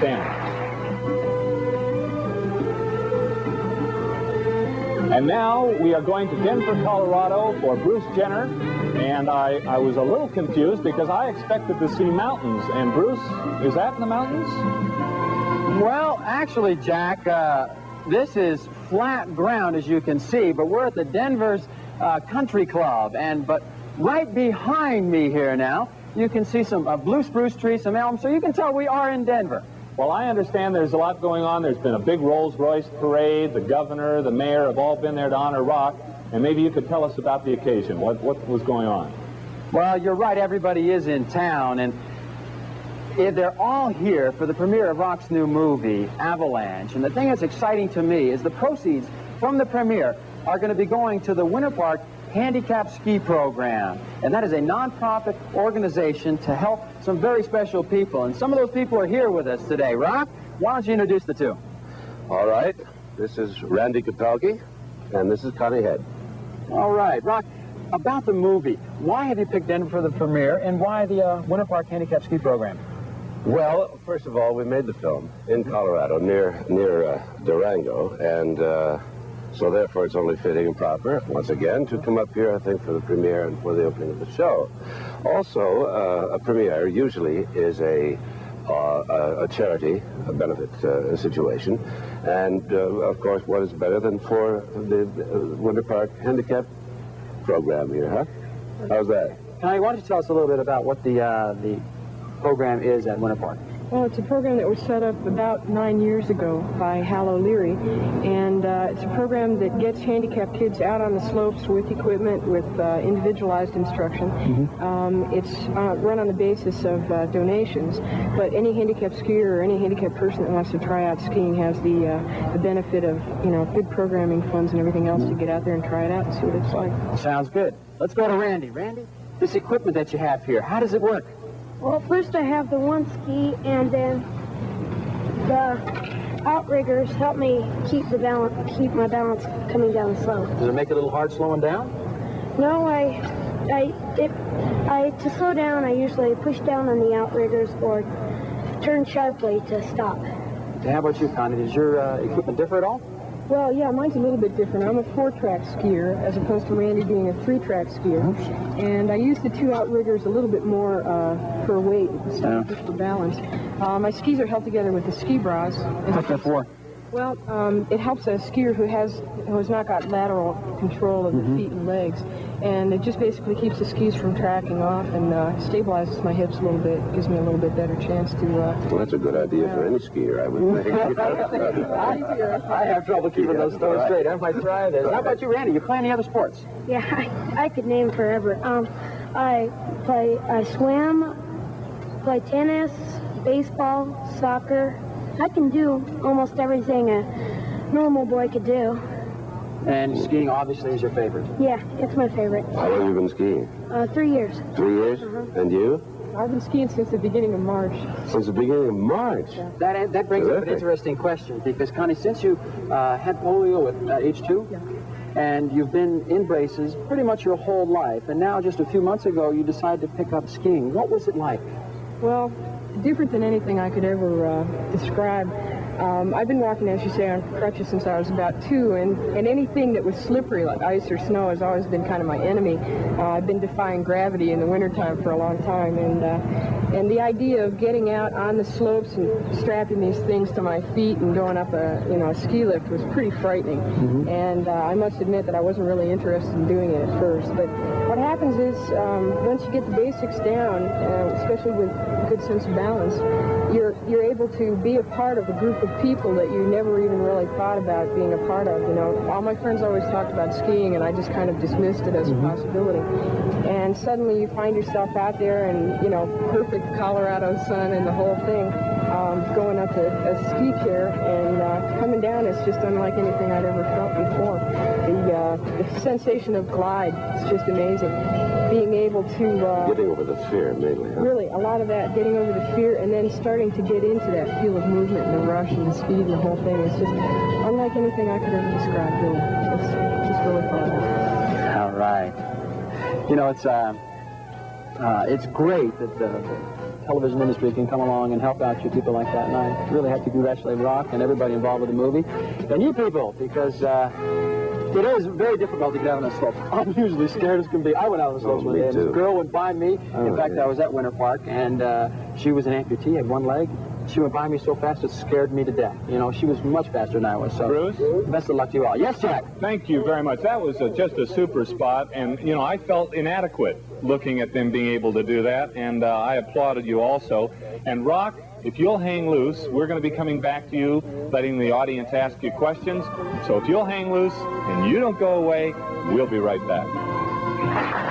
stand. And now we are going to Denver, Colorado for Bruce Jenner. And I was a little confused because I expected to see mountains. And Bruce, is that in the mountains? Well, actually, Jack, this is flat ground, as you can see, but we're at the Denver's Country Club. But right behind me here now, you can see some blue spruce trees, some elms, so you can tell we are in Denver. Well, I understand there's a lot going on. There's been a big Rolls-Royce parade. The governor, the mayor have all been there to honor Rock. And maybe you could tell us about the occasion. What was going on? Well, you're right. Everybody is in town. And they're all here for the premiere of Rock's new movie, Avalanche. And the thing that's exciting to me is the proceeds from the premiere are going to be going to the Winter Park Handicap Ski Program. And that is a nonprofit organization to help some very special people. And some of those people are here with us today. Rock, why don't you introduce the two? All right. This is Randy Catalgi, and this is Connie Head. All right. Rock, about the movie, why have you picked Denver for the premiere, and why the Winter Park Handicap Ski Program? Well, first of all, we made the film in Colorado, near Durango, and so therefore it's only fitting and proper, once again, to come up here, I think, for the premiere and for the opening of the show. Also, a premiere usually is a charity, a benefit situation, and of course, what is better than for the Winter Park Handicap Program here, huh? How's that? Connie, why don't you tell us a little bit about what the program is at Winter Park? Well, it's a program that was set up about 9 years ago by Hal O'Leary, and it's a program that gets handicapped kids out on the slopes with equipment, with individualized instruction. It's run on the basis of donations, but any handicapped skier or any handicapped person that wants to try out skiing has the benefit of, good programming funds and everything else to get out there and try it out and see what it's like. Sounds good. Let's go to Randy. Randy, this equipment that you have here, how does it work? Well, first I have the one ski, and then the outriggers help me keep my balance coming down the slope. Does it make it a little hard slowing down? No, to slow down, I usually push down on the outriggers or turn sharply to stop. How about you, Connie? Does your equipment differ at all? Well, yeah, mine's a little bit different. I'm a 4-track skier as opposed to Randy being a 3-track skier. And I use the 2 outriggers a little bit more for weight instead of just for balance. My skis are held together with the ski bras. What's that for? Well, it helps a skier who has not got lateral control of the feet and legs. And it just basically keeps the skis from tracking off and stabilizes my hips a little bit, gives me a little bit better chance to... Well, that's a good idea for any skier, I would think. I have trouble keeping those toes straight. I might try this. How about you, Randy? You play any other sports? Yeah, I could name forever. I swim, play tennis, baseball, soccer. I can do almost everything a normal boy could do. And skiing obviously is your favorite. Yeah, it's my favorite. How long have you been skiing? 3 years. 3 years? And you? I've been skiing since the beginning of March. Since the beginning of March? Yeah. That brings up an interesting question, because, Connie, since you had polio at age 2, and you've been in braces pretty much your whole life, and now just a few months ago you decided to pick up skiing. What was it like? Well, different than anything I could ever describe. I've been walking, as you say, on crutches since I was about 2, and anything that was slippery, like ice or snow, has always been kind of my enemy. I've been defying gravity in the wintertime for a long time, and the idea of getting out on the slopes and strapping these things to my feet and going up a ski lift was pretty frightening. And I must admit that I wasn't really interested in doing it at first. But what happens is, once you get the basics down, especially with a good sense of balance, you're able to be a part of a group of people that you never even really thought about being a part of. All my friends always talked about skiing, and I just kind of dismissed it as a possibility. And suddenly you find yourself out there and, perfect Colorado sun and the whole thing, going up a ski chair and coming down is just unlike anything I'd ever felt before. The sensation of glide is just amazing. Being able to... getting over the fear, mainly, huh? Really, a lot of that, getting over the fear, and then starting to get into that feel of movement and the rush and the speed and the whole thing. It's just unlike anything I could ever describe, really. It's just really fun. All right. It's it's great that the television industry can come along and help out you people like that, and I really have to congratulate Rock and everybody involved with the movie, and you people, because it is very difficult to get out on the slopes. I'm usually scared as can be. I went out on the slopes one day, and this girl went by me. In fact, I was at Winter Park, and she was an amputee, had one leg. She went by me so fast it scared me to death. You know, she was much faster than I was. So, Bruce? Best of luck to you all. Yes, Jack? Thank you very much. That was just a super spot, and, you know, I felt inadequate looking at them being able to do that, and I applauded you also. And, Rock, if you'll hang loose, we're going to be coming back to you, letting the audience ask you questions. So if you'll hang loose and you don't go away, we'll be right back.